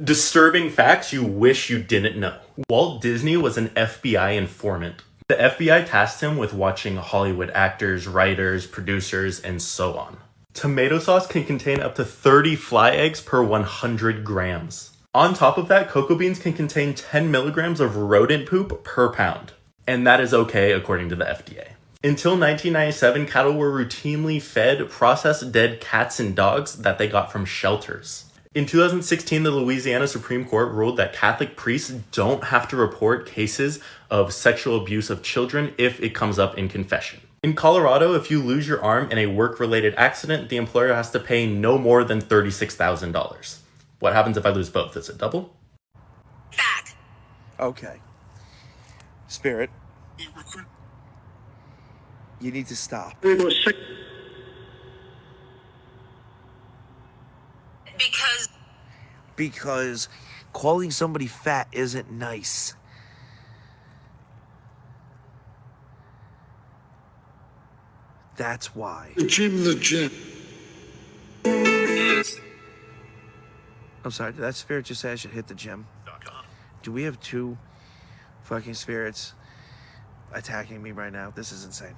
Disturbing facts you wish you didn't know. Walt Disney was an FBI informant. The FBI tasked him with watching Hollywood actors, writers, producers, and so on. Tomato sauce can contain up to 30 fly eggs per 100 grams. On top of that, cocoa beans can contain 10 milligrams of rodent poop per pound. And that is okay according to the FDA. Until 1997, cattle were routinely fed processed dead cats and dogs that they got from shelters. In 2016, the Louisiana Supreme Court ruled that Catholic priests don't have to report cases of sexual abuse of children if it comes up in confession. In Colorado, if you lose your arm in a work-related accident, the employer has to pay no more than $36,000. What happens if I lose both? Is it double? Back. Okay. Spirit. You need to stop. Because calling somebody fat isn't nice. That's why. The gym. I'm sorry, did that spirit just say I should hit the gym? Do we have two fucking spirits attacking me right now? This is insane.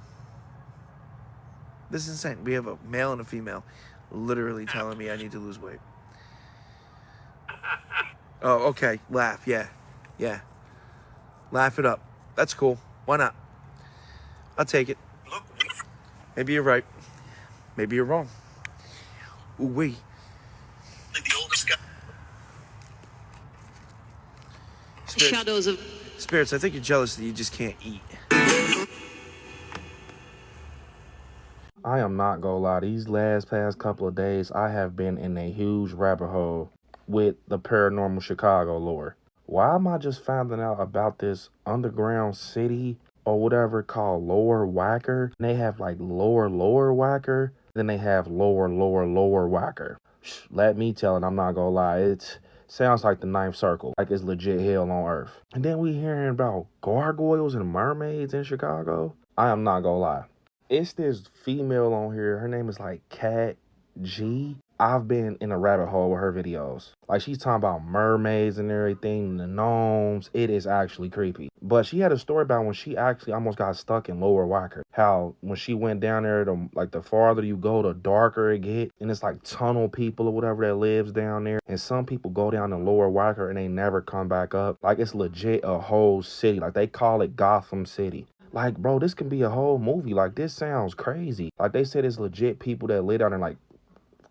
This is insane. We have a male and a female literally telling me I need to lose weight. Oh, okay. Laugh. Yeah. Laugh it up. That's cool. Why not? I'll take it. Maybe you're right. Maybe you're wrong. Ooh, wee. Spirits, I think you're jealous that you just can't eat. I am not gonna lie, these past couple of days, I have been in a huge rabbit hole with the Paranormal Chicago lore. Why am I just finding out about this underground city or whatever called Lower Wacker? And they have like Lower Wacker, then they have Lower Wacker. Let me tell it, I'm not gonna lie, it sounds like the Ninth Circle, like it's legit hell on earth. And then we hearing about gargoyles and mermaids in Chicago. I am not gonna lie. It's this female on here. Her name is like Cat G. I've been in a rabbit hole with her videos. Like she's talking about mermaids and everything, the gnomes. It is actually creepy. But she had a story about when she actually almost got stuck in Lower Wacker. How when she went down there, the farther you go, the darker it get. And it's like tunnel people or whatever that lives down there. And some people go down to Lower Wacker and they never come back up. Like it's legit a whole city. Like they call it Gotham City. Like, bro, this can be a whole movie. Like, this sounds crazy. Like, they said it's legit people that live down there, like,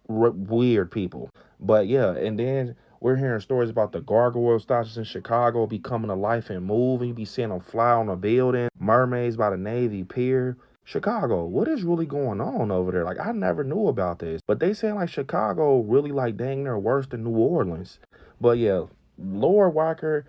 weird people. But, yeah, and then we're hearing stories about the gargoyle statues in Chicago becoming to life and moving. You be seeing them fly on a building. Mermaids by the Navy Pier. Chicago, what is really going on over there? Like, I never knew about this. But they say, like, Chicago really, like, dang near worse than New Orleans. But, yeah, Lower Wacker,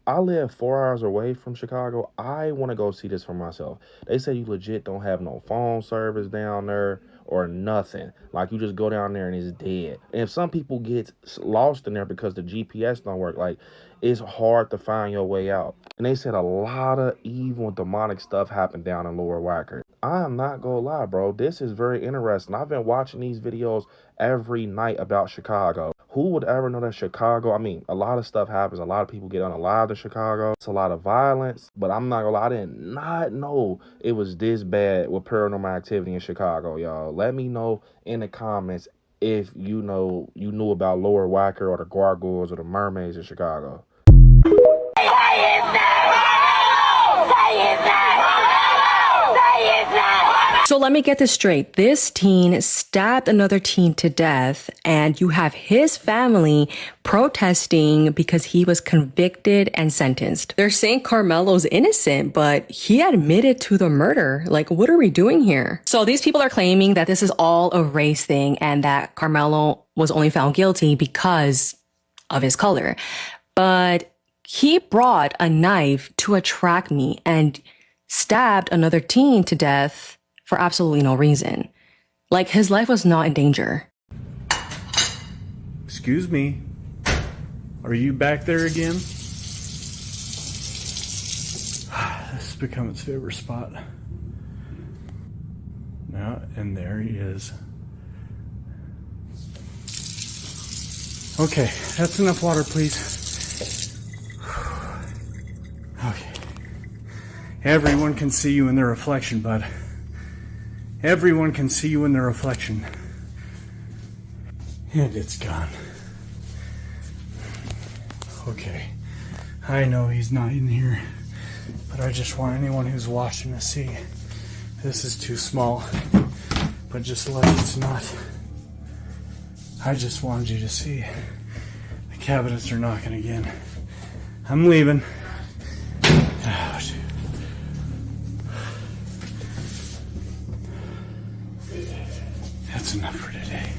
I live 4 hours away from Chicago. I want to go see this for myself. They say you legit don't have no phone service down there or nothing. Like, you just go down there and it's dead. And if some people get lost in there because the GPS don't work, like, it's hard to find your way out. And they said a lot of evil and demonic stuff happened down in Lower Wacker. I'm not gonna lie, bro. This is very interesting. I've been watching these videos every night about Chicago. Who would ever know that Chicago? I mean, a lot of stuff happens. A lot of people get unalived in Chicago. It's a lot of violence. But I'm not gonna lie, I did not know it was this bad with paranormal activity in Chicago, y'all. Let me know in the comments if you knew about Lower Wacker or the gargoyles or the mermaids in Chicago. So let me get this straight. This teen stabbed another teen to death, and you have his family protesting because he was convicted and sentenced. They're saying Carmelo's innocent, but he admitted to the murder. Like, what are we doing here? So these people are claiming that this is all a race thing and that Carmelo was only found guilty because of his color. But he brought a knife to a track meet and stabbed another teen to death for absolutely no reason. Like, his life was not in danger. Excuse me. Are you back there again? This has become its favorite spot. Now, and there he is. Okay, that's enough water, please. Okay. Everyone can see you in their reflection, bud. Everyone can see you in their reflection. And it's gone. Okay. I know he's not in here, but I just want anyone who's watching to see. This is too small, but just like it's not. I just wanted you to see. The cabinets are knocking again. I'm leaving. Ouch. That's enough for today.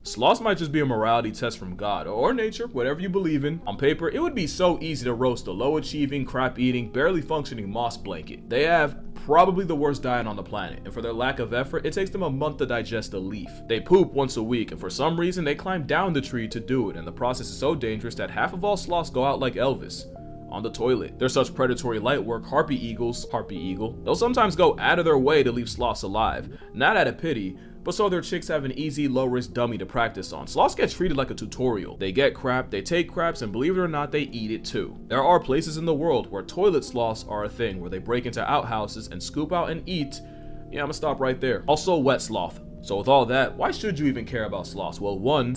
Sloths might just be a morality test from God, or nature, whatever you believe in. On paper, it would be so easy to roast a low-achieving, crap-eating, barely functioning moss blanket. They have probably the worst diet on the planet, and for their lack of effort, it takes them a month to digest a leaf. They poop once a week, and for some reason, they climb down the tree to do it, and the process is so dangerous that half of all sloths go out like Elvis, on the toilet. They're such predatory light work, harpy eagle, they'll sometimes go out of their way to leave sloths alive, not out of pity, but so their chicks have an easy, low-risk dummy to practice on. Sloths get treated like a tutorial. They get crap, they take craps, and believe it or not, they eat it too. There are places in the world where toilet sloths are a thing, where they break into outhouses and scoop out and eat. Yeah, I'm gonna stop right there. Also, wet sloth. So with all that, why should you even care about sloths? Well, one,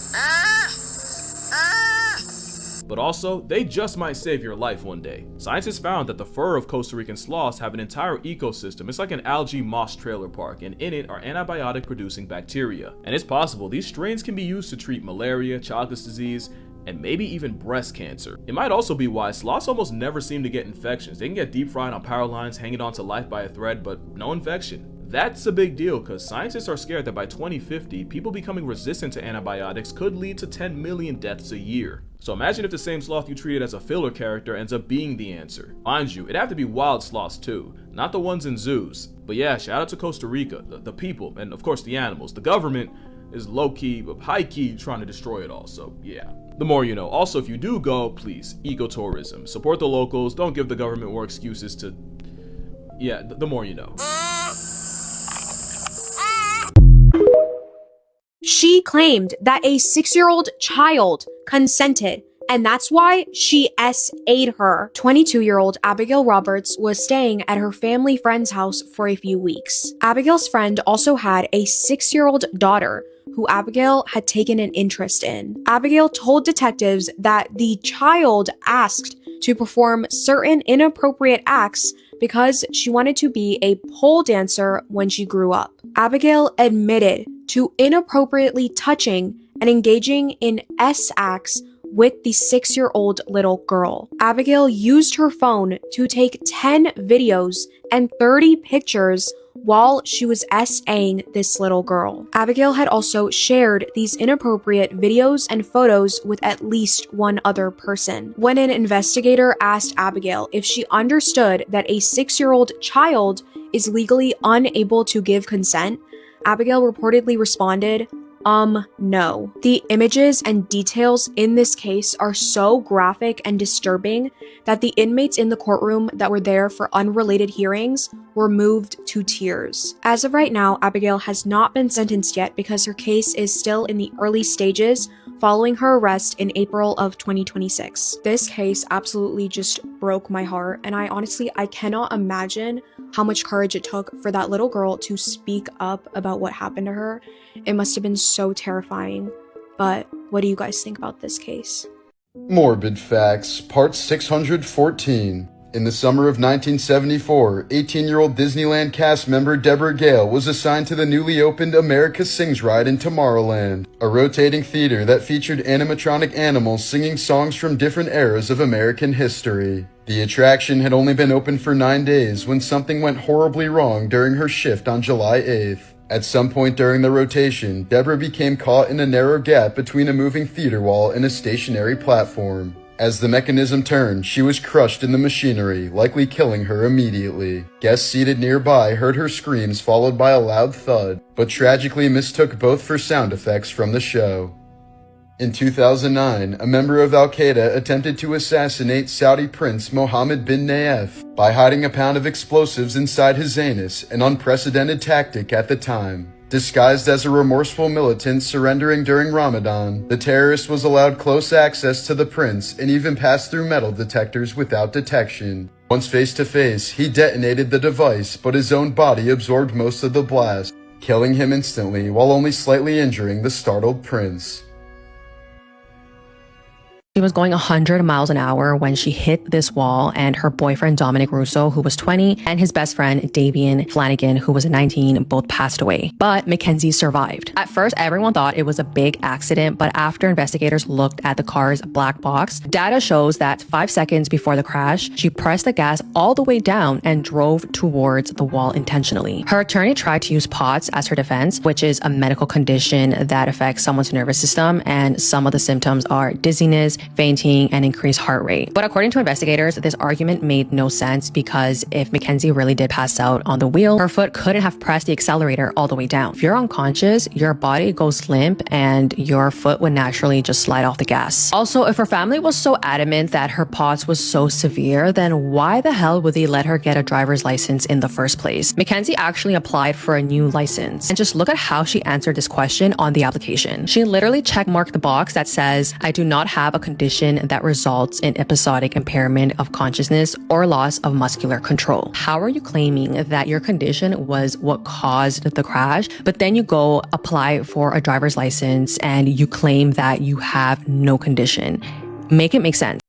but also, they just might save your life one day. Scientists found that the fur of Costa Rican sloths have an entire ecosystem. It's like an algae moss trailer park, and in it are antibiotic producing bacteria. And it's possible these strains can be used to treat malaria, Chagas disease, and maybe even breast cancer. It might also be why sloths almost never seem to get infections. They can get deep fried on power lines, hanging on to life by a thread, but no infection. That's a big deal because scientists are scared that by 2050, people becoming resistant to antibiotics could lead to 10 million deaths a year. So imagine if the same sloth you treated as a filler character ends up being the answer. Mind you, it'd have to be wild sloths too, not the ones in zoos. But yeah, shout out to Costa Rica, the people, and of course the animals. The government is low-key, high-key trying to destroy it all, so yeah. The more you know. Also, if you do go, please, ecotourism. Support the locals, don't give the government more excuses to... Yeah, the more you know. She claimed that a 6-year-old child consented, and that's why she SA'd her. 22-year-old Abigail Roberts was staying at her family friend's house for a few weeks. Abigail's friend also had a 6-year-old daughter who Abigail had taken an interest in. Abigail told detectives that the child asked to perform certain inappropriate acts because she wanted to be a pole dancer when she grew up. Abigail admitted to inappropriately touching and engaging in S acts with the 6-year-old little girl. Abigail used her phone to take 10 videos and 30 pictures while she was SAing this little girl. Abigail had also shared these inappropriate videos and photos with at least one other person. When an investigator asked Abigail if she understood that a 6-year-old child is legally unable to give consent, Abigail reportedly responded, no. The images and details in this case are so graphic and disturbing that the inmates in the courtroom that were there for unrelated hearings were moved to tears. As of right now, Abigail has not been sentenced yet because her case is still in the early stages following her arrest in April of 2026. This case absolutely just broke my heart, and I cannot imagine how much courage it took for that little girl to speak up about what happened to her. It must have been so terrifying. But what do you guys think about this case? Morbid Facts, Part 614. In the summer of 1974, 18-year-old Disneyland cast member Deborah Gale was assigned to the newly opened America Sings ride in Tomorrowland, a rotating theater that featured animatronic animals singing songs from different eras of American history. The attraction had only been open for 9 days when something went horribly wrong during her shift on July 8th. At some point during the rotation, Deborah became caught in a narrow gap between a moving theater wall and a stationary platform. As the mechanism turned, she was crushed in the machinery, likely killing her immediately. Guests seated nearby heard her screams followed by a loud thud, but tragically mistook both for sound effects from the show. In 2009, a member of Al-Qaeda attempted to assassinate Saudi Prince Mohammed bin Nayef by hiding a pound of explosives inside his anus, an unprecedented tactic at the time. Disguised as a remorseful militant surrendering during Ramadan, the terrorist was allowed close access to the prince and even passed through metal detectors without detection. Once face to face, he detonated the device, but his own body absorbed most of the blast, killing him instantly while only slightly injuring the startled prince. She was going 100 miles an hour when she hit this wall, and her boyfriend Dominic Russo, who was 20, and his best friend Davian Flanagan, who was 19, both passed away. But Mackenzie survived. At first, everyone thought it was a big accident, but after investigators looked at the car's black box, data shows that 5 seconds before the crash, she pressed the gas all the way down and drove towards the wall intentionally. Her attorney tried to use POTS as her defense, which is a medical condition that affects someone's nervous system, and some of the symptoms are dizziness, fainting, and increased heart rate. But according to investigators, this argument made no sense because if Mackenzie really did pass out on the wheel, her foot couldn't have pressed the accelerator all the way down. If you're unconscious, your body goes limp and your foot would naturally just slide off the gas. Also, if her family was so adamant that her POTS was so severe, then why the hell would they let her get a driver's license in the first place? Mackenzie actually applied for a new license, and just look at how she answered this question on the application. She literally checkmarked the box that says, I do not have a condition that results in episodic impairment of consciousness or loss of muscular control. How are you claiming that your condition was what caused the crash, but then you go apply for a driver's license and you claim that you have no condition? Make it make sense.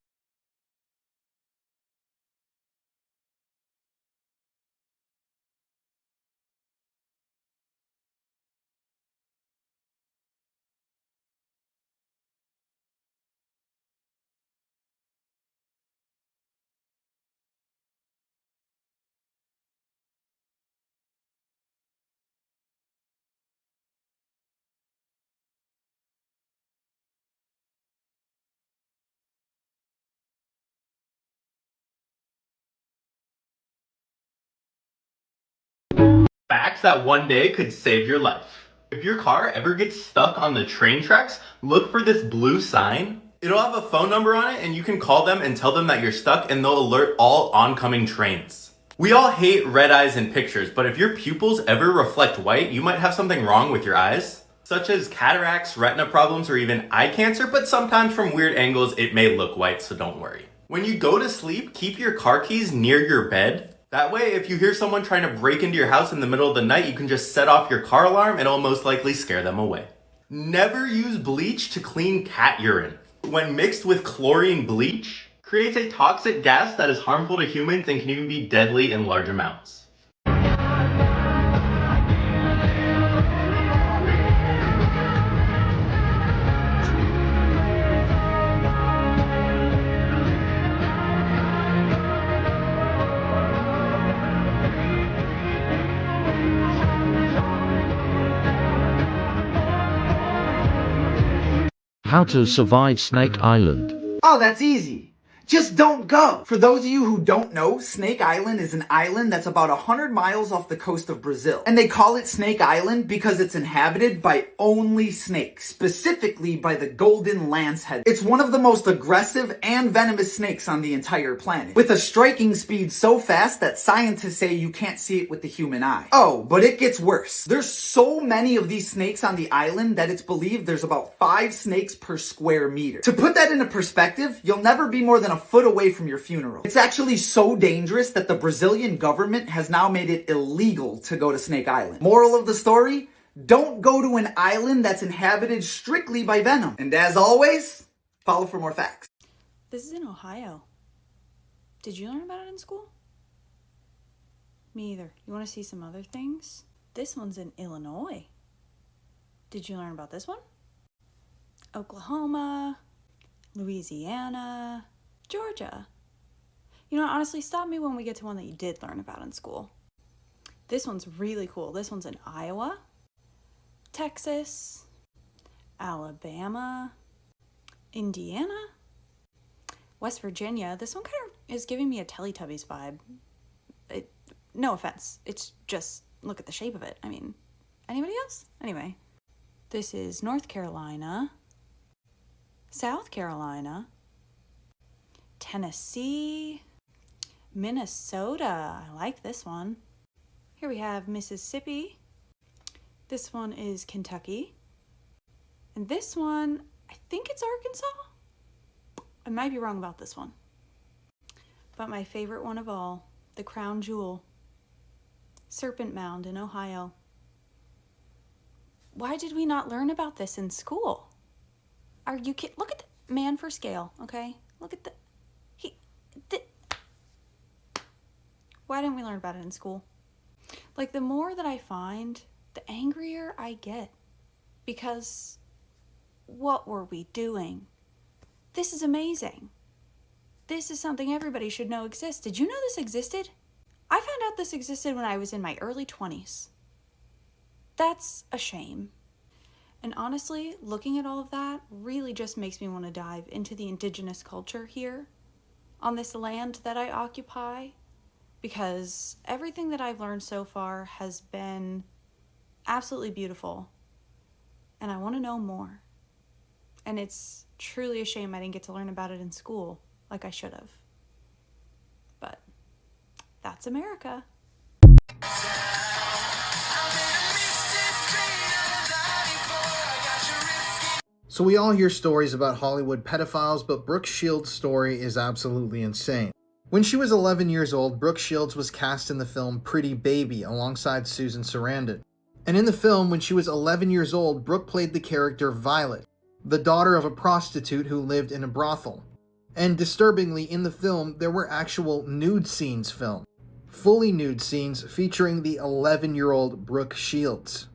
Facts that one day could save your life. If your car ever gets stuck on the train tracks, look for this blue sign. It'll have a phone number on it and you can call them and tell them that you're stuck and they'll alert all oncoming trains. We all hate red eyes in pictures, but if your pupils ever reflect white, you might have something wrong with your eyes, such as cataracts, retina problems, or even eye cancer, but sometimes from weird angles it may look white, so don't worry. When you go to sleep, keep your car keys near your bed. That way, if you hear someone trying to break into your house in the middle of the night, you can just set off your car alarm and it'll most likely scare them away. Never use bleach to clean cat urine. When mixed with chlorine bleach, creates a toxic gas that is harmful to humans and can even be deadly in large amounts. How to survive Snake Island. Oh, that's easy. Just don't go. For those of you who don't know, Snake Island is an island that's about 100 miles off the coast of Brazil. And they call it Snake Island because it's inhabited by only snakes, specifically by the golden lancehead. It's one of the most aggressive and venomous snakes on the entire planet, with a striking speed so fast that scientists say you can't see it with the human eye. Oh, but it gets worse. There's so many of these snakes on the island that it's believed there's about 5 snakes per square meter. To put that into perspective, you'll never be more than a foot away from your funeral. It's actually so dangerous that the Brazilian government has now made it illegal to go to Snake Island. Moral of the story, don't go to an island that's inhabited strictly by venom. And as always, follow for more facts. This is in Ohio. Did you learn about it in school? Me either. You want to see some other things? This one's in Illinois. Did you learn about this one? Oklahoma, Louisiana, Georgia. You know, honestly, stop me when we get to one that you did learn about in school. This one's really cool. This one's in Iowa, Texas, Alabama, Indiana, West Virginia. This one kind of is giving me a Teletubbies vibe. No offense. It's just, look at the shape of it. I mean, anybody else? Anyway. This is North Carolina. South Carolina. Tennessee. Minnesota. I like this one. Here we have Mississippi. This one is Kentucky. And this one, I think it's Arkansas. I might be wrong about this one. But my favorite one of all, the crown jewel, Serpent Mound in Ohio. Why did we not learn about this in school? Are you kidding? Look at the man for scale, okay? Look at why didn't we learn about it in school? Like, the more that I find, the angrier I get. Because what were we doing? This is amazing. This is something everybody should know exists. Did you know this existed? I found out this existed when I was in my early 20s. That's a shame. And honestly, looking at all of that really just makes me want to dive into the indigenous culture here on this land that I occupy, because everything that I've learned so far has been absolutely beautiful, and I want to know more. And it's truly a shame I didn't get to learn about it in school like I should have. But that's America. So we all hear stories about Hollywood pedophiles, but Brooke Shields' story is absolutely insane. When she was 11 years old, Brooke Shields was cast in the film Pretty Baby alongside Susan Sarandon. And in the film, when she was 11 years old, Brooke played the character Violet, the daughter of a prostitute who lived in a brothel. And disturbingly, in the film, there were actual nude scenes filmed. Fully nude scenes featuring the 11-year-old Brooke Shields.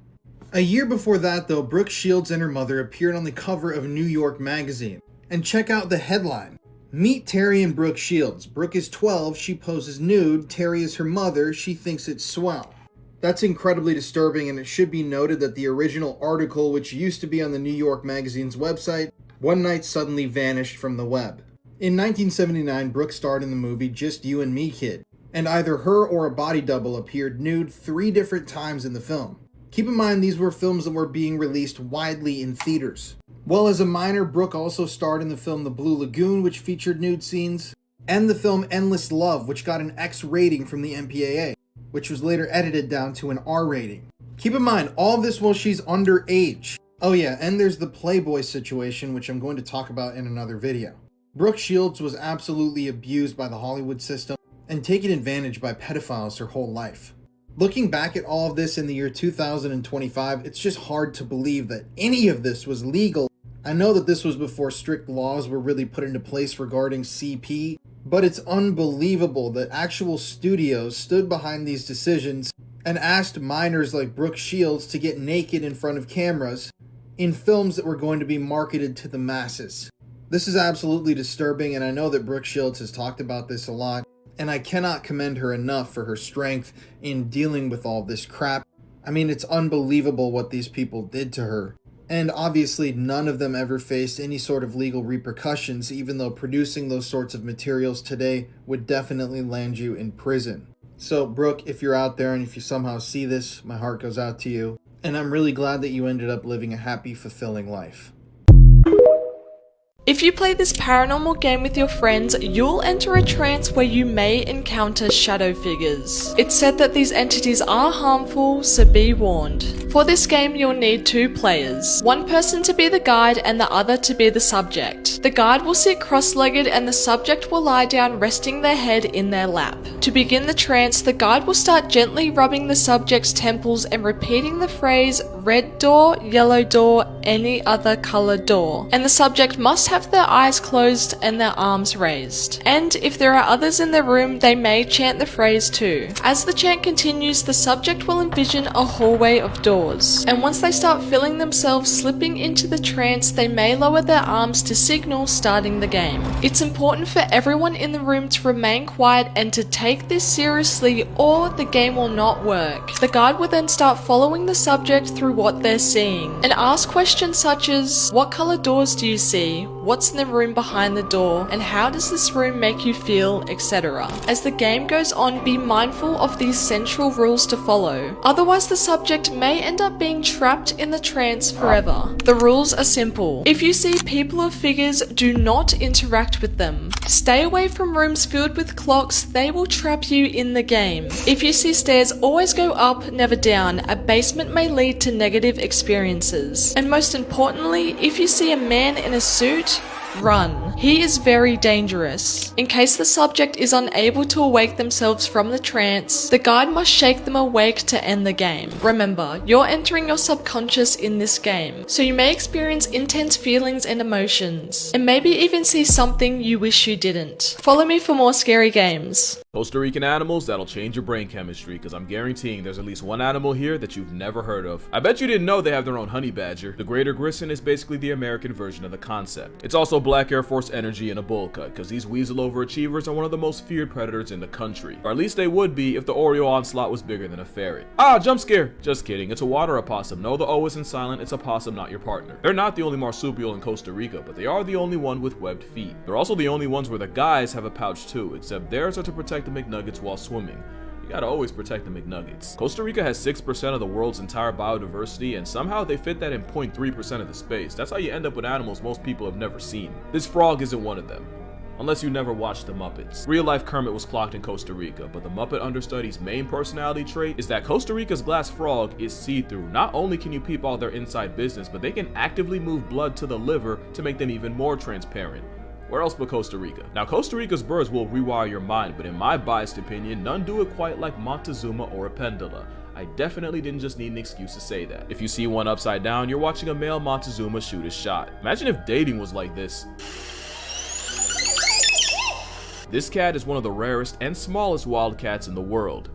A year before that, though, Brooke Shields and her mother appeared on the cover of New York Magazine. And check out the headline. Meet Terry and Brooke Shields. Brooke is 12, she poses nude. Terry is her mother, she thinks it's swell. That's incredibly disturbing, and it should be noted that the original article, which used to be on the New York Magazine's website, one night suddenly vanished from the web. In 1979, Brooke starred in the movie Just You and Me Kid, and either her or a body double appeared nude 3 different times in the film. Keep in mind, these were films that were being released widely in theaters. Well, as a minor, Brooke also starred in the film The Blue Lagoon, which featured nude scenes, and the film Endless Love, which got an X rating from the MPAA, which was later edited down to an R rating. Keep in mind, all this while she's underage. Oh yeah, and there's the Playboy situation, which I'm going to talk about in another video. Brooke Shields was absolutely abused by the Hollywood system and taken advantage by pedophiles her whole life. Looking back at all of this in the year 2025, it's just hard to believe that any of this was legal. I know that this was before strict laws were really put into place regarding CP, but it's unbelievable that actual studios stood behind these decisions and asked minors like Brooke Shields to get naked in front of cameras in films that were going to be marketed to the masses. This is absolutely disturbing, and I know that Brooke Shields has talked about this a lot, and I cannot commend her enough for her strength in dealing with all this crap. I mean, it's unbelievable what these people did to her. And obviously none of them ever faced any sort of legal repercussions, even though producing those sorts of materials today would definitely land you in prison. So Brooke, if you're out there and if you somehow see this, my heart goes out to you. And I'm really glad that you ended up living a happy, fulfilling life. If you play this paranormal game with your friends, you'll enter a trance where you may encounter shadow figures. It's said that these entities are harmful, so be warned. For this game, you'll need 2 players. One person to be the guide and the other to be the subject. The guide will sit cross-legged and the subject will lie down resting their head in their lap. To begin the trance, the guide will start gently rubbing the subject's temples and repeating the phrase, red door, yellow door, any other color door. And the subject must have their eyes closed and their arms raised. And if there are others in the room, they may chant the phrase too. As the chant continues, the subject will envision a hallway of doors. And once they start feeling themselves slipping into the trance, they may lower their arms to signal starting the game. It's important for everyone in the room to remain quiet and to take this seriously, or the game will not work. The guide will then start following the subject through what they're seeing and ask questions such as, what color doors do you see? what's in the room behind the door, and how does this room make you feel, etc. As the game goes on, be mindful of these central rules to follow. Otherwise, the subject may end up being trapped in the trance forever. The rules are simple. If you see people or figures, do not interact with them. Stay away from rooms filled with clocks, they will trap you in the game. If you see stairs, always go up, never down. A basement may lead to negative experiences. And most importantly, if you see a man in a suit, run. He is very dangerous. In case the subject is unable to awake themselves from the trance, the guide must shake them awake to end the game. Remember, you're entering your subconscious in this game, so you may experience intense feelings and emotions, and maybe even see something you wish you didn't. Follow me for more scary games. Costa Rican animals that'll change your brain chemistry, because I'm guaranteeing there's at least one animal here that you've never heard of. I bet you didn't know they have their own honey badger. The greater grisson is basically the American version of the concept. It's also Black Air Force energy in a bowl cut, because these weasel overachievers are one of the most feared predators in the country. Or at least they would be if the Oreo onslaught was bigger than a ferret. Ah, jump scare! Just kidding, it's a water opossum. No, the O isn't silent, it's a possum, not your partner. They're not the only marsupial in Costa Rica, but they are the only one with webbed feet. They're also the only ones where the guys have a pouch too, except theirs are to protect the McNuggets while swimming. You gotta always protect the McNuggets. Costa Rica has 6% of the world's entire biodiversity, and somehow they fit that in 0.3% of the space. That's how you end up with animals most people have never seen. This frog isn't one of them. Unless you never watched the Muppets. Real life Kermit was clocked in Costa Rica, but the Muppet understudy's main personality trait is that Costa Rica's glass frog is see-through. Not only can you peep all their inside business, but they can actively move blood to the liver to make them even more transparent. Where else but Costa Rica? Now, Costa Rica's birds will rewire your mind, but in my biased opinion, none do it quite like Montezuma or a Pendula. I definitely didn't just need an excuse to say that. If you see one upside down, you're watching a male Montezuma shoot his shot. Imagine if dating was like this. This cat is one of the rarest and smallest wild cats in the world.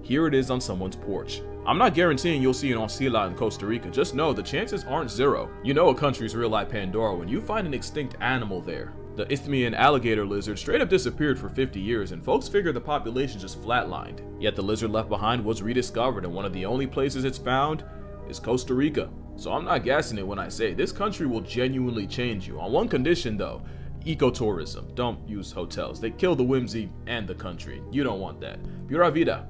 Here it is on someone's porch. I'm not guaranteeing you'll see an oncilla in Costa Rica, just know the chances aren't zero. You know a country's real like Pandora when you find an extinct animal there. The Isthmian alligator lizard straight up disappeared for 50 years, and folks figured the population just flatlined. Yet the lizard left behind was rediscovered, and one of the only places it's found is Costa Rica. So I'm not gassing it when I say this country will genuinely change you. On one condition though, ecotourism. Don't use hotels. They kill the whimsy and the country. You don't want that. Pura vida.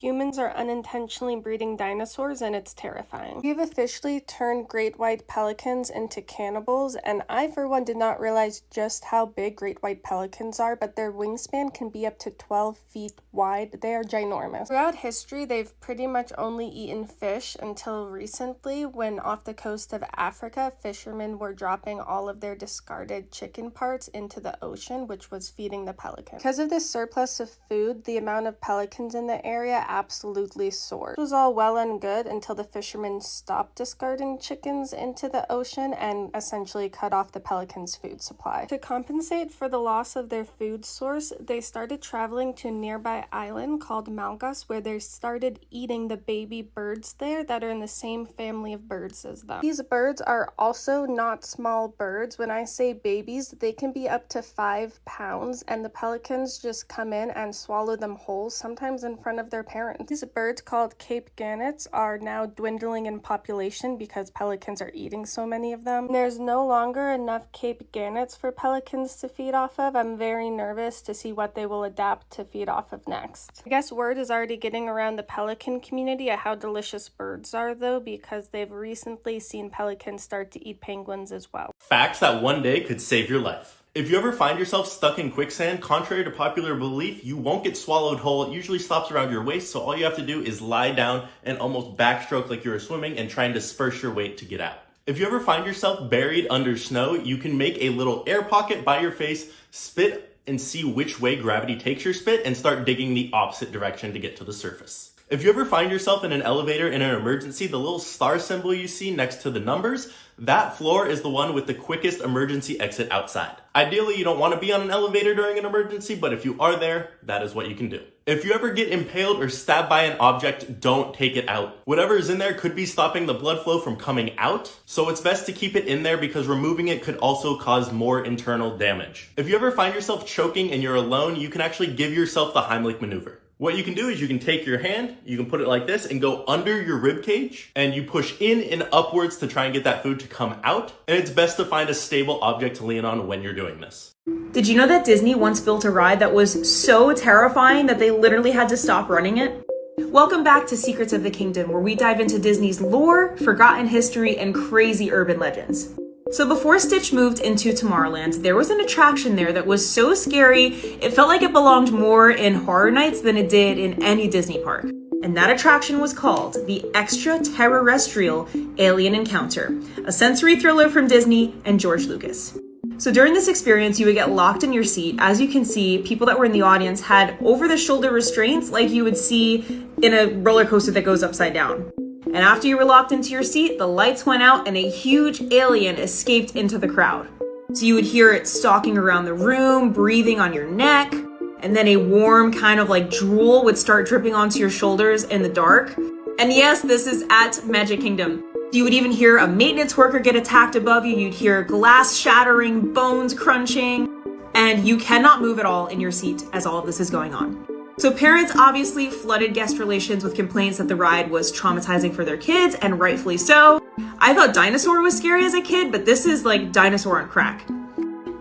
Humans are unintentionally breeding dinosaurs, and it's terrifying. We've officially turned great white pelicans into cannibals, and I for one did not realize just how big great white pelicans are, but their wingspan can be up to 12 feet wide. They are ginormous. Throughout history, they've pretty much only eaten fish until recently, when off the coast of Africa, fishermen were dropping all of their discarded chicken parts into the ocean, which was feeding the pelicans. Because of this surplus of food, the amount of pelicans in the area absolutely soared. It was all well and good until the fishermen stopped discarding chickens into the ocean and essentially cut off the pelicans' food supply. To compensate for the loss of their food source, they started traveling to a nearby island called Malgas, where they started eating the baby birds there that are in the same family of birds as them. These birds are also not small birds. When I say babies, they can be up to 5 pounds, and the pelicans just come in and swallow them whole, sometimes in front of their parents. These birds, called Cape gannets, are now dwindling in population because pelicans are eating so many of them. There's no longer enough Cape gannets for pelicans to feed off of. I'm very nervous to see what they will adapt to feed off of next. I guess word is already getting around the pelican community at how delicious birds are, though, because they've recently seen pelicans start to eat penguins as well. Facts that one day could save your life. If you ever find yourself stuck in quicksand, contrary to popular belief, you won't get swallowed whole. It usually stops around your waist, so all you have to do is lie down and almost backstroke like you're swimming and try and disperse your weight to get out. If you ever find yourself buried under snow, you can make a little air pocket by your face, spit and see which way gravity takes your spit, and start digging the opposite direction to get to the surface. If you ever find yourself in an elevator in an emergency, the little star symbol you see next to the numbers, that floor is the one with the quickest emergency exit outside. Ideally, you don't want to be on an elevator during an emergency, but if you are there, that is what you can do. If you ever get impaled or stabbed by an object, don't take it out. Whatever is in there could be stopping the blood flow from coming out, so it's best to keep it in there because removing it could also cause more internal damage. If you ever find yourself choking and you're alone, you can actually give yourself the Heimlich maneuver. What you can do is you can take your hand, you can put it like this and go under your rib cage, and you push in and upwards to try and get that food to come out. And it's best to find a stable object to lean on when you're doing this. Did you know that Disney once built a ride that was so terrifying that they literally had to stop running it? Welcome back to Secrets of the Kingdom, where we dive into Disney's lore, forgotten history, and crazy urban legends. So before Stitch moved into Tomorrowland, there was an attraction there that was so scary, it felt like it belonged more in Horror Nights than it did in any Disney park. And that attraction was called the Extraterrestrial Alien Encounter, a sensory thriller from Disney and George Lucas. So during this experience, you would get locked in your seat. As you can see, people that were in the audience had over-the-shoulder restraints like you would see in a roller coaster that goes upside down. And after you were locked into your seat, the lights went out and a huge alien escaped into the crowd. So you would hear it stalking around the room, breathing on your neck, and then a warm kind of like drool would start dripping onto your shoulders in the dark. And yes, this is at Magic Kingdom. You would even hear a maintenance worker get attacked above you. You'd hear glass shattering, bones crunching, and you cannot move at all in your seat as all of this is going on. So parents obviously flooded guest relations with complaints that the ride was traumatizing for their kids, and rightfully so. I thought Dinosaur was scary as a kid, but this is like Dinosaur on crack.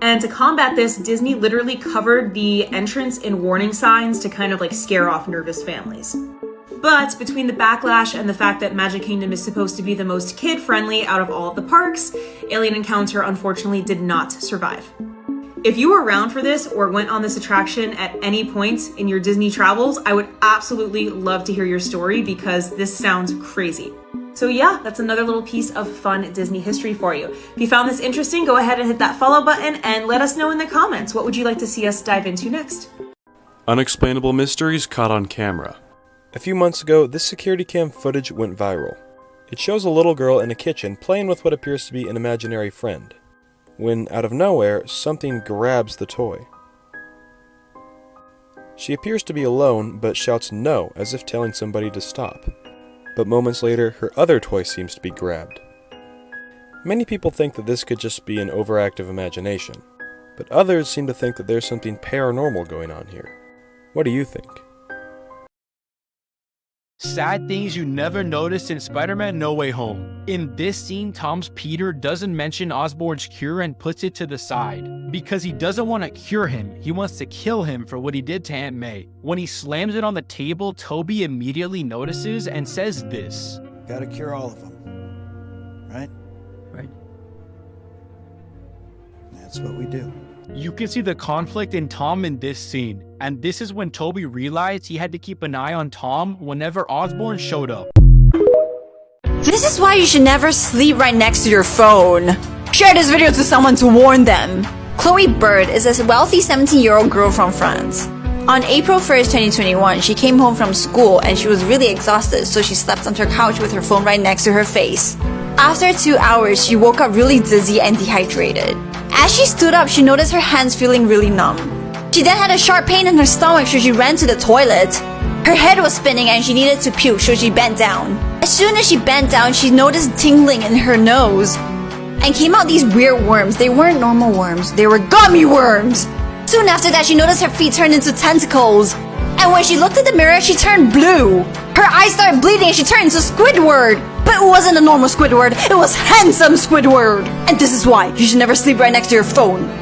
And to combat this, Disney literally covered the entrance in warning signs to kind of like scare off nervous families. But between the backlash and the fact that Magic Kingdom is supposed to be the most kid-friendly out of all of the parks, Alien Encounter unfortunately did not survive. If you were around for this or went on this attraction at any point in your Disney travels, I would absolutely love to hear your story because this sounds crazy. So yeah, that's another little piece of fun Disney history for you. If you found this interesting, go ahead and hit that follow button and let us know in the comments. What would you like to see us dive into next? Unexplainable mysteries caught on camera. A few months ago, this security cam footage went viral. It shows a little girl in a kitchen playing with what appears to be an imaginary friend, when, out of nowhere, something grabs the toy. She appears to be alone, but shouts no, as if telling somebody to stop. But moments later, her other toy seems to be grabbed. Many people think that this could just be an overactive imagination, but others seem to think that there's something paranormal going on here. What do you think? Sad things you never noticed in Spider-Man No Way Home. In this scene, Tom's Peter doesn't mention Osborn's cure and puts it to the side. Because he doesn't want to cure him, he wants to kill him for what he did to Aunt May. When he slams it on the table, Toby immediately notices and says this. Gotta cure all of them, right? Right. That's what we do. You can see the conflict in Tom in this scene, and this is when Toby realized he had to keep an eye on Tom whenever Osborn showed up. This is why you should never sleep right next to your phone. Share this video to someone to warn them. Chloe Bird is a wealthy 17-year-old girl from France. On April 1st, 2021, she came home from school and she was really exhausted, so she slept on her couch with her phone right next to her face. After 2 hours, she woke up really dizzy and dehydrated. As she stood up, she noticed her hands feeling really numb. She then had a sharp pain in her stomach, so she ran to the toilet. Her head was spinning and she needed to puke, so she bent down. As soon as she bent down, she noticed tingling in her nose. And came out these weird worms. They weren't normal worms, they were gummy worms! Soon after that, she noticed her feet turned into tentacles. And when she looked at the mirror, she turned blue. Her eyes started bleeding and she turned into Squidward. But it wasn't a normal Squidward, it was handsome Squidward. And this is why you should never sleep right next to your phone.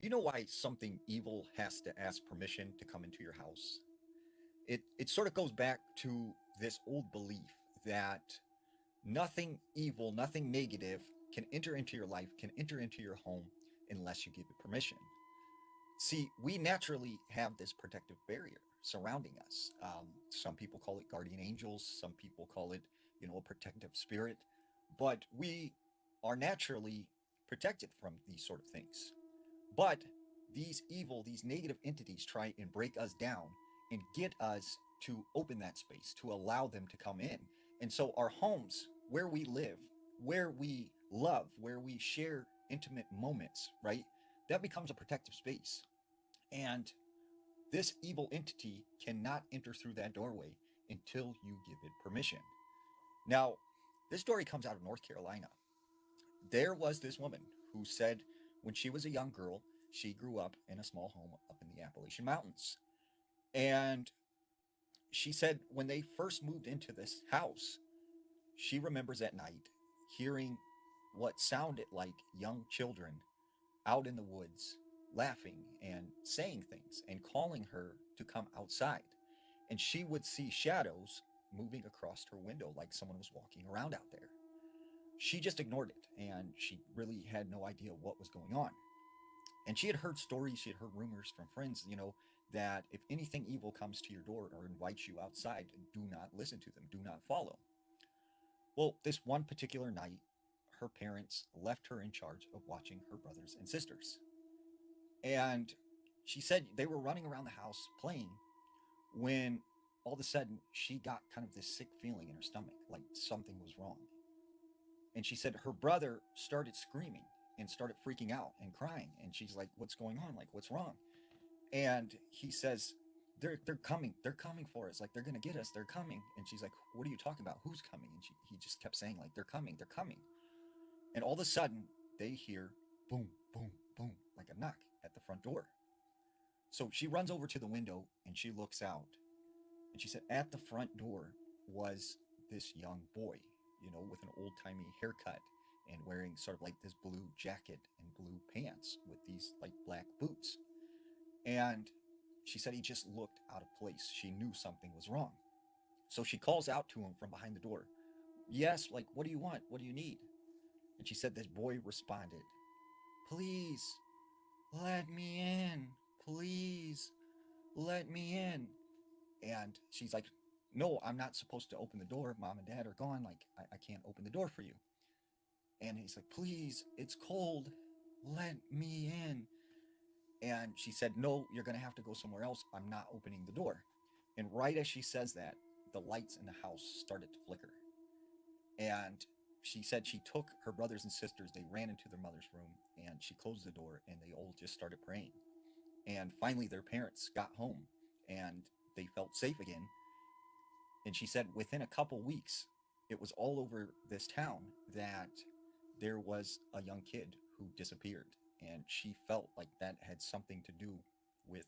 You know why something evil has to ask permission to come into your house? It sort of goes back to this old belief that nothing evil, nothing negative can enter into your life, can enter into your home unless you give it permission. See, we naturally have this protective barrier surrounding us. Some people call it guardian angels, some people call it, a protective spirit, but we are naturally protected from these sort of things. But these evil, these negative entities try and break us down and get us to open that space, to allow them to come in. And so our homes, where we live, where we love, where we share intimate moments, right? that becomes a protective space. And this evil entity cannot enter through that doorway until you give it permission. Now, this story comes out of North Carolina. There was this woman who said when she was a young girl, she grew up in a small home up in the Appalachian Mountains. And she said when they first moved into this house, she remembers at night hearing what sounded like young children out in the woods laughing and saying things and calling her to come outside. And she would see shadows moving across her window like someone was walking around out there. She just ignored it, and she really had no idea what was going on. And she had heard stories, she had heard rumors from friends, that if anything evil comes to your door or invites you outside, do not listen to them, do not follow. Well, this one particular night, her parents left her in charge of watching her brothers and sisters. And she said they were running around the house playing when all of a sudden she got kind of this sick feeling in her stomach, like something was wrong. And she said her brother started screaming and started freaking out and crying. And she's like, what's going on? Like, what's wrong? And he says, they're coming for us. Like, they're going to get us. They're coming. And she's like, what are you talking about? Who's coming? And he just kept saying, like, they're coming. And all of a sudden they hear boom, boom, boom, like a knock at the front door. So she runs over to the window and she looks out. And she said at the front door was this young boy, with an old-timey haircut and wearing sort of like this blue jacket and blue pants with these like black boots. And she said he just looked out of place. She knew something was wrong. So she calls out to him from behind the door. Yes, like, what do you want? What do you need? And she said this boy responded, please let me in. Please let me in. And she's like, no, I'm not supposed to open the door. Mom and Dad are gone. Like, I can't open the door for you. And he's like, please, it's cold. Let me in. And she said, no, you're going to have to go somewhere else. I'm not opening the door. And right as she says that, the lights in the house started to flicker. And she said she took her brothers and sisters, they ran into their mother's room, and she closed the door, and they all just started praying. And finally, their parents got home, and they felt safe again. And she said within a couple weeks, it was all over this town that there was a young kid who disappeared. And she felt like that had something to do with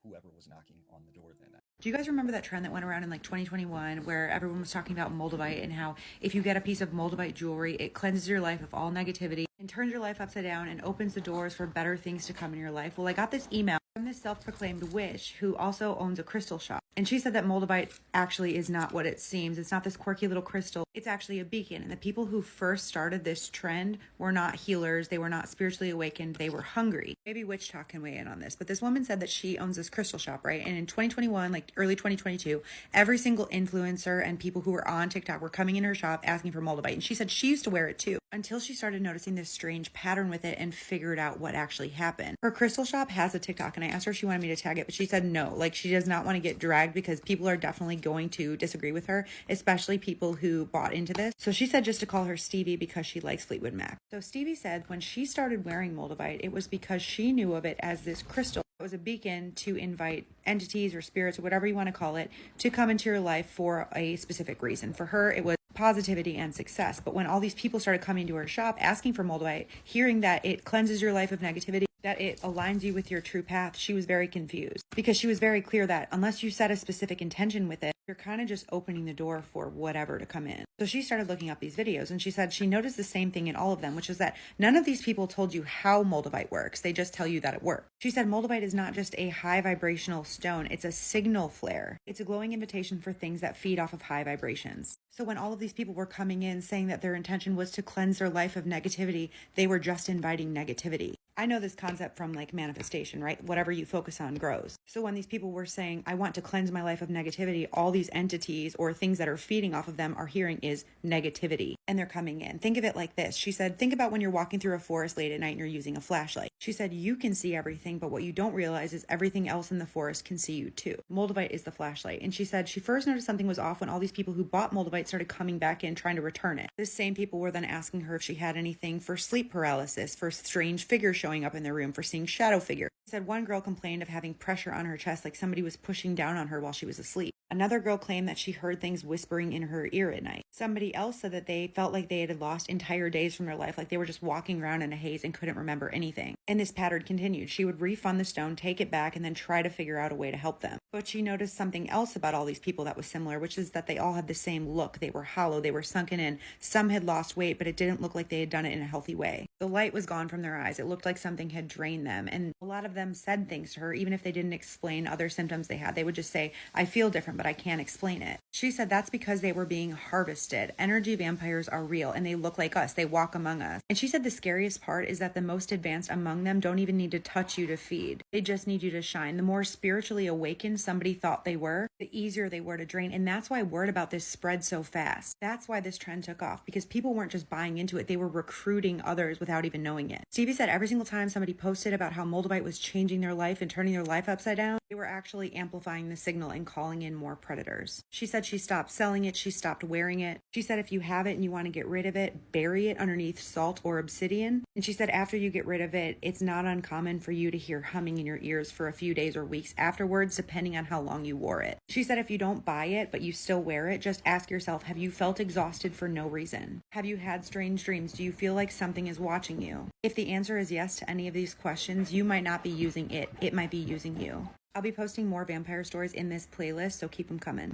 whoever was knocking on the door that night. Do you guys remember that trend that went around in like 2021 where everyone was talking about moldavite and how if you get a piece of moldavite jewelry, it cleanses your life of all negativity and turns your life upside down and opens the doors for better things to come in your life? Well, I got this email from this self-proclaimed witch who also owns a crystal shop. And she said that moldavite actually is not what it seems. It's not this quirky little crystal. It's actually a beacon. And the people who first started this trend were not healers. They were not spiritually awakened. They were hungry. Maybe Witch Talk can weigh in on this. But this woman said that she owns this crystal shop, right? And in 2021, like early 2022, every single influencer and people who were on TikTok were coming in her shop asking for moldavite. And she said she used to wear it too until she started noticing this strange pattern with it and figured out what actually happened. Her crystal shop has a TikTok and I asked her if she wanted me to tag it, but she said no. Like, she does not want to get dragged because people are definitely going to disagree with her, especially people who bought into this. So she said just to call her Stevie because she likes Fleetwood Mac. So Stevie said when she started wearing moldavite, it was because she knew of it as this crystal. It was a beacon to invite entities or spirits or whatever you want to call it to come into your life for a specific reason. For her, it was positivity and success. But when all these people started coming to her shop asking for moldavite, hearing that it cleanses your life of negativity, that it aligns you with your true path, she was very confused because she was very clear that unless you set a specific intention with it, you're kind of just opening the door for whatever to come in. So she started looking up these videos and she said she noticed the same thing in all of them, which is that none of these people told you how moldavite works. They just tell you that it works. She said moldavite is not just a high vibrational stone. It's a signal flare. It's a glowing invitation for things that feed off of high vibrations. So when all of these people were coming in saying that their intention was to cleanse their life of negativity, they were just inviting negativity. I know this concept from like manifestation, right? Whatever you focus on grows. So when these people were saying, I want to cleanse my life of negativity, all these entities or things that are feeding off of them are hearing is negativity and they're coming in. Think of it like this. She said, think about when you're walking through a forest late at night and you're using a flashlight. She said, you can see everything, but what you don't realize is everything else in the forest can see you too. Moldavite is the flashlight. And she said she first noticed something was off when all these people who bought moldavite started coming back in trying to return it. The same people were then asking her if she had anything for sleep paralysis, for strange figure showing up in their room for seeing shadow figures. She said one girl complained of having pressure on her chest like somebody was pushing down on her while she was asleep. Another girl claimed that she heard things whispering in her ear at night. Somebody else said that they felt like they had lost entire days from their life, like they were just walking around in a haze and couldn't remember anything. And this pattern continued. She would refund the stone, take it back, and then try to figure out a way to help them. But she noticed something else about all these people that was similar, which is that they all had the same look. They were hollow, they were sunken in. Some had lost weight, but it didn't look like they had done it in a healthy way. The light was gone from their eyes. It looked like something had drained them. And a lot of them said things to her, even if they didn't explain other symptoms they had. They would just say, I feel different, but I can't explain it. She said that's because they were being harvested. Energy vampires are real, and they look like us. They walk among us. And she said the scariest part is that the most advanced among them don't even need to touch you to feed. They just need you to shine. The more spiritually awakened somebody thought they were, the easier they were to drain. And that's why word about this spread so fast. That's why this trend took off, because people weren't just buying into it. They were recruiting others without even knowing it. Stevie said every single time somebody posted about how Moldavite was changing their life and turning their life upside down, they were actually amplifying the signal and calling in more predators. She said she stopped selling it. She stopped wearing it. She said if you have it and you want to get rid of it, bury it underneath salt or obsidian. And she said after you get rid of it, it's not uncommon for you to hear humming in your ears for a few days or weeks afterwards, depending on how long you wore it. She said if you don't buy it, but you still wear it, just ask yourself, have you felt exhausted for no reason? Have you had strange dreams? Do you feel like something is watching you? If the answer is yes to any of these questions, you might not be using it. It might be using you. I'll be posting more vampire stories in this playlist, so keep them coming.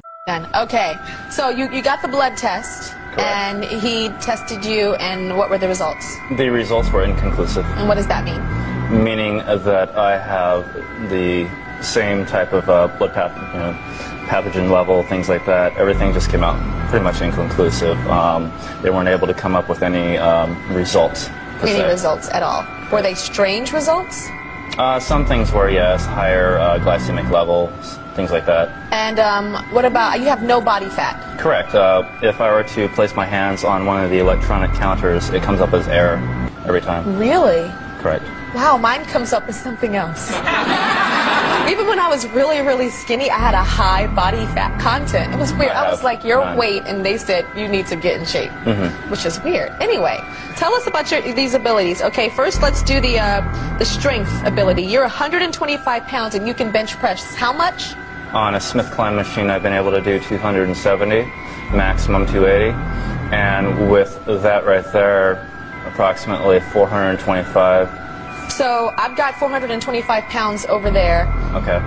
Okay, so you got the blood test, and he tested you, and what were the results? The results were inconclusive. And what does that mean? Meaning that I have the same type of blood pathogen level, things like that. Everything just came out pretty much inconclusive. They weren't able to come up with any results. Any results at all? Were they strange results? Some things were, yes, higher glycemic levels, things like that. And what about, you have no body fat? Correct. If I were to place my hands on one of the electronic counters, it comes up as error every time. Really? Correct. Wow, mine comes up as something else. Even when I was really, really skinny, I had a high body fat content. It was weird. I was like, your weight, and they said you need to get in shape, which is weird. Anyway, tell us about these abilities. Okay, first let's do the strength ability. You're 125 pounds and you can bench press how much? On a Smith climb machine, I've been able to do 270, maximum 280, and with that right there, approximately 425. So I've got 425 pounds over there. Okay.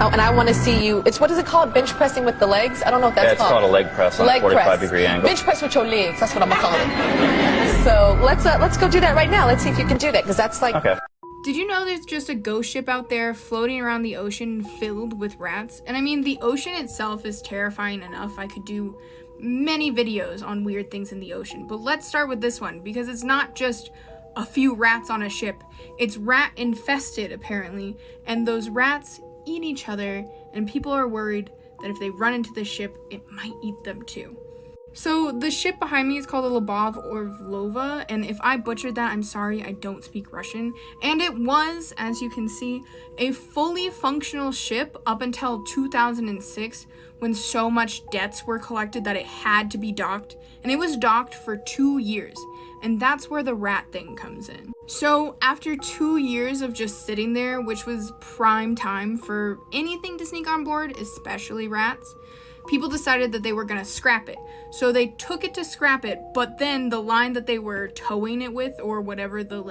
Oh, and I want to see you. What is it called? Bench pressing with the legs? I don't know if that's called. It's called a leg press on a 45-degree angle. Bench press with your legs. That's what I'm gonna call it. So let's go do that right now. Let's see if you can do that, because that's like. Okay. Did you know there's just a ghost ship out there floating around the ocean filled with rats? And I mean, the ocean itself is terrifying enough. I could do many videos on weird things in the ocean, but let's start with this one, because it's not just a few rats on a ship. It's rat infested, apparently, and those rats eat each other, and people are worried that if they run into the ship, it might eat them too. So the ship behind me is called the Lubov Orlova, and if I butchered that, I'm sorry, I don't speak Russian. And it was, as you can see, a fully functional ship up until 2006, when so much debts were collected that it had to be docked, and it was docked for 2 years. And that's where the rat thing comes in. So after 2 years of just sitting there, which was prime time for anything to sneak on board, especially rats, people decided that they were gonna scrap it. So they took it to scrap it, but then the line that they were towing it with, or whatever the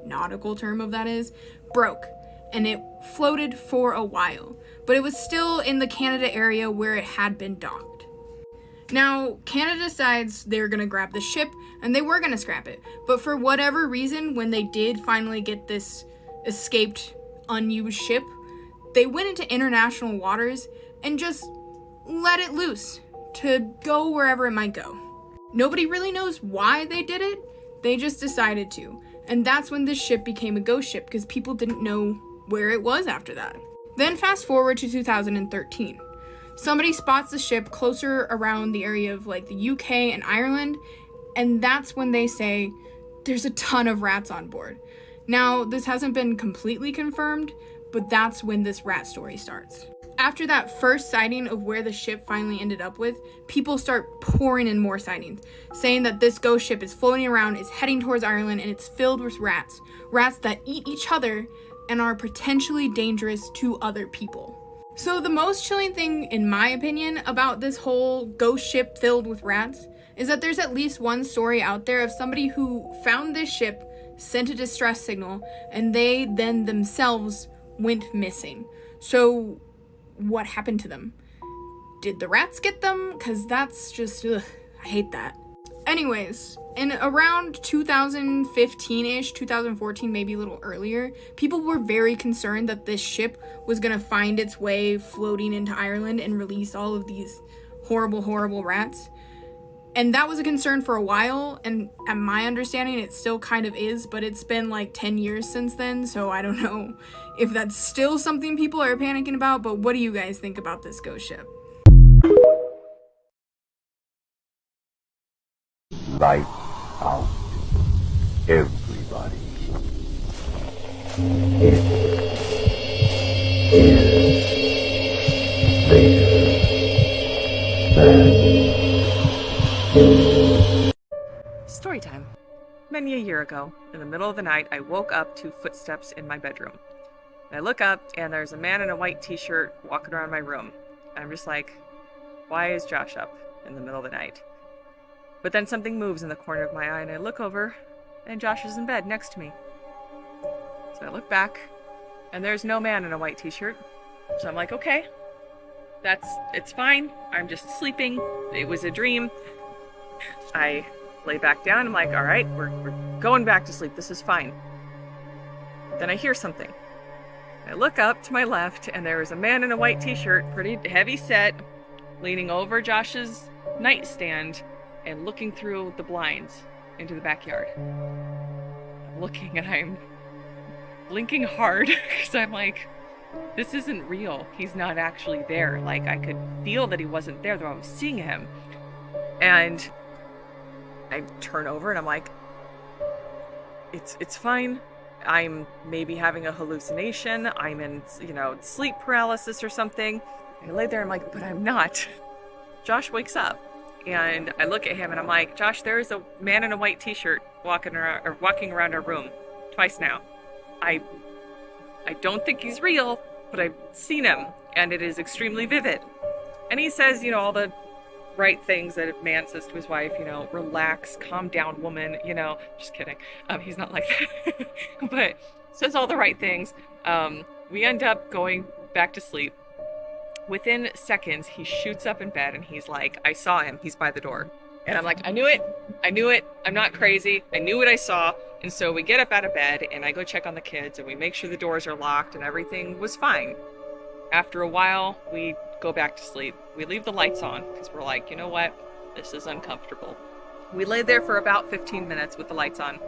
nautical term of that is, broke. And it floated for a while. But it was still in the Canada area where it had been docked. Now, Canada decides they're gonna grab the ship, and they were gonna scrap it. But for whatever reason, when they did finally get this escaped, unused ship, they went into international waters and just let it loose to go wherever it might go. Nobody really knows why they did it. They just decided to. And that's when this ship became a ghost ship, because people didn't know where it was after that. Then fast forward to 2013. Somebody spots the ship closer around the area of the UK and Ireland, and that's when they say there's a ton of rats on board. Now, this hasn't been completely confirmed, but that's when this rat story starts. after that first sighting of where the ship finally ended up with, people start pouring in more sightings, saying that this ghost ship is floating around, is heading towards Ireland, and it's filled with rats. Rats that eat each other and are potentially dangerous to other people. So the most chilling thing, in my opinion, about this whole ghost ship filled with rats is that there's at least one story out there of somebody who found this ship, sent a distress signal, and they then themselves went missing. So what happened to them? Did the rats get them? Because that's just, ugh, I hate that. Anyways, in around 2015-ish, 2014, maybe a little earlier, people were very concerned that this ship was going to find its way floating into Ireland and release all of these horrible, horrible rats. And that was a concern for a while, and at my understanding, it still kind of is, but it's been like 10 years since then, so I don't know if that's still something people are panicking about, but what do you guys think about this ghost ship? Light out, everybody. It is there. Story time. Many a year ago, in the middle of the night, I woke up to footsteps in my bedroom. And I look up, and there's a man in a white t-shirt walking around my room. And I'm just like, why is Josh up in the middle of the night? But then something moves in the corner of my eye, and I look over, and Josh is in bed next to me. So I look back, and there's no man in a white t-shirt. So I'm like, okay, it's fine. I'm just sleeping. It was a dream. I lay back down. I'm like, all right, we're going back to sleep. This is fine. Then I hear something. I look up to my left, and there is a man in a white t-shirt, pretty heavy set, leaning over Josh's nightstand and looking through the blinds into the backyard. I'm looking, and I'm blinking hard because I'm like, this isn't real. He's not actually there. Like, I could feel that he wasn't there, though I was seeing him. And I turn over, and I'm like, it's fine. I'm maybe having a hallucination. I'm in, sleep paralysis or something. I lay there, I'm like, but I'm not. Josh wakes up. And I look at him and I'm like, Josh, there is a man in a white t-shirt walking around our room twice now. I don't think he's real, but I've seen him, and it is extremely vivid. And he says, all the right things that a man says to his wife, relax, calm down, woman, just kidding. He's not like that, but says all the right things. We end up going back to sleep. Within seconds, he shoots up in bed, and he's like, I saw him. He's by the door. And I'm like, I knew it. I'm not crazy. I knew what I saw. And so we get up out of bed, and I go check on the kids, and we make sure the doors are locked, and everything was fine. After a while, we go back to sleep. We leave the lights on, because we're like, you know what? This is uncomfortable. We lay there for about 15 minutes with the lights on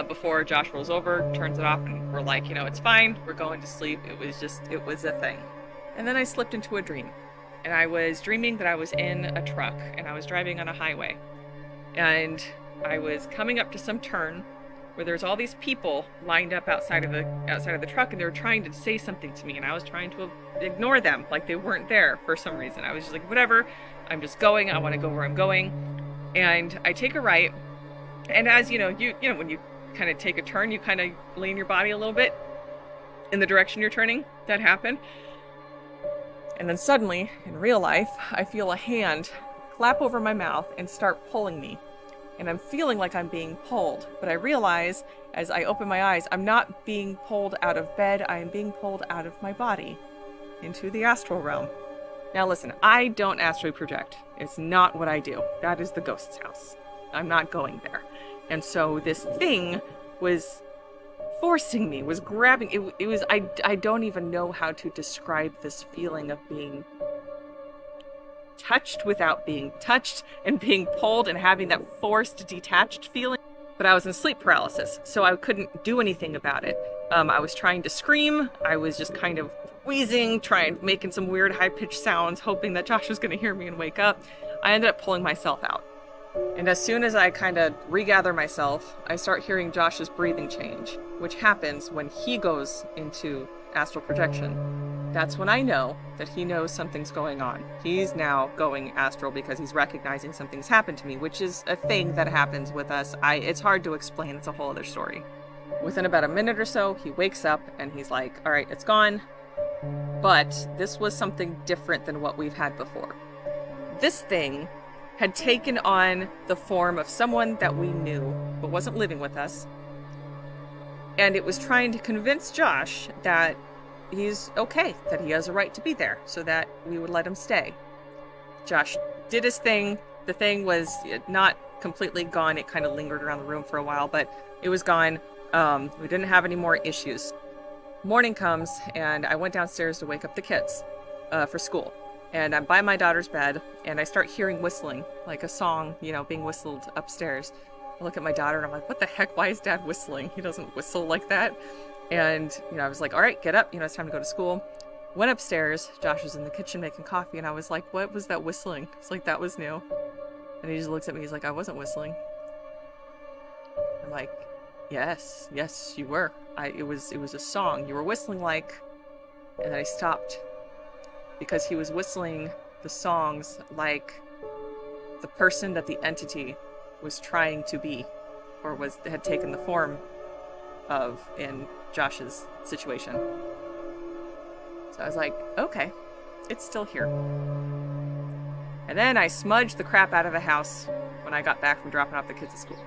before Josh rolls over, turns it off, and we're like, it's fine. We're going to sleep. It was a thing. And then I slipped into a dream. And I was dreaming that I was in a truck, and I was driving on a highway. And I was coming up to some turn where there's all these people lined up outside of the truck, and they were trying to say something to me, and I was trying to ignore them, like they weren't there for some reason. I was just like, whatever, I'm just going, I want to go where I'm going. And I take a right, and as you know when you kind of take a turn, you kind of lean your body a little bit in the direction you're turning. That happened. And then suddenly, in real life, I feel a hand clap over my mouth and start pulling me. And I'm feeling like I'm being pulled, but I realize as I open my eyes, I'm not being pulled out of bed, I am being pulled out of my body into the astral realm. Now listen, I don't astrally project. It's not what I do. That is the ghost's house. I'm not going there. And so this thing was forcing me, was grabbing, it was, I don't even know how to describe this feeling of being touched without being touched, and being pulled and having that forced, detached feeling. But I was in sleep paralysis, so I couldn't do anything about it. I was trying to scream. I was just kind of wheezing, making some weird high-pitched sounds, hoping that Josh was going to hear me and wake up. I ended up pulling myself out. And as soon as I kind of regather myself, I start hearing Josh's breathing change, which happens when he goes into astral projection. That's when I know that he knows something's going on. He's now going astral because he's recognizing something's happened to me, which is a thing that happens with us. It's hard to explain. It's a whole other story. Within about a minute or so, he wakes up and he's like, all right, it's gone. But this was something different than what we've had before. This thing had taken on the form of someone that we knew, but wasn't living with us. And it was trying to convince Josh that he's okay, that he has a right to be there, so that we would let him stay. Josh did his thing. The thing was not completely gone. It kind of lingered around the room for a while, but it was gone. We didn't have any more issues. Morning comes, and I went downstairs to wake up the kids for school. And I'm by my daughter's bed, and I start hearing whistling, like a song, being whistled upstairs. I look at my daughter, and I'm like, what the heck? Why is Dad whistling? He doesn't whistle like that. And, I was like, all right, get up. It's time to go to school. Went upstairs. Josh was in the kitchen making coffee, and I was like, what was that whistling? It's like, that was new. And he just looks at me. He's like, I wasn't whistling. I'm like, yes, you were. It was a song. You were whistling like... And then I stopped. Because he was whistling the songs like the person that the entity was trying to be, or had taken the form of in Josh's situation. So I was like, okay, it's still here. And then I smudged the crap out of the house when I got back from dropping off the kids at school.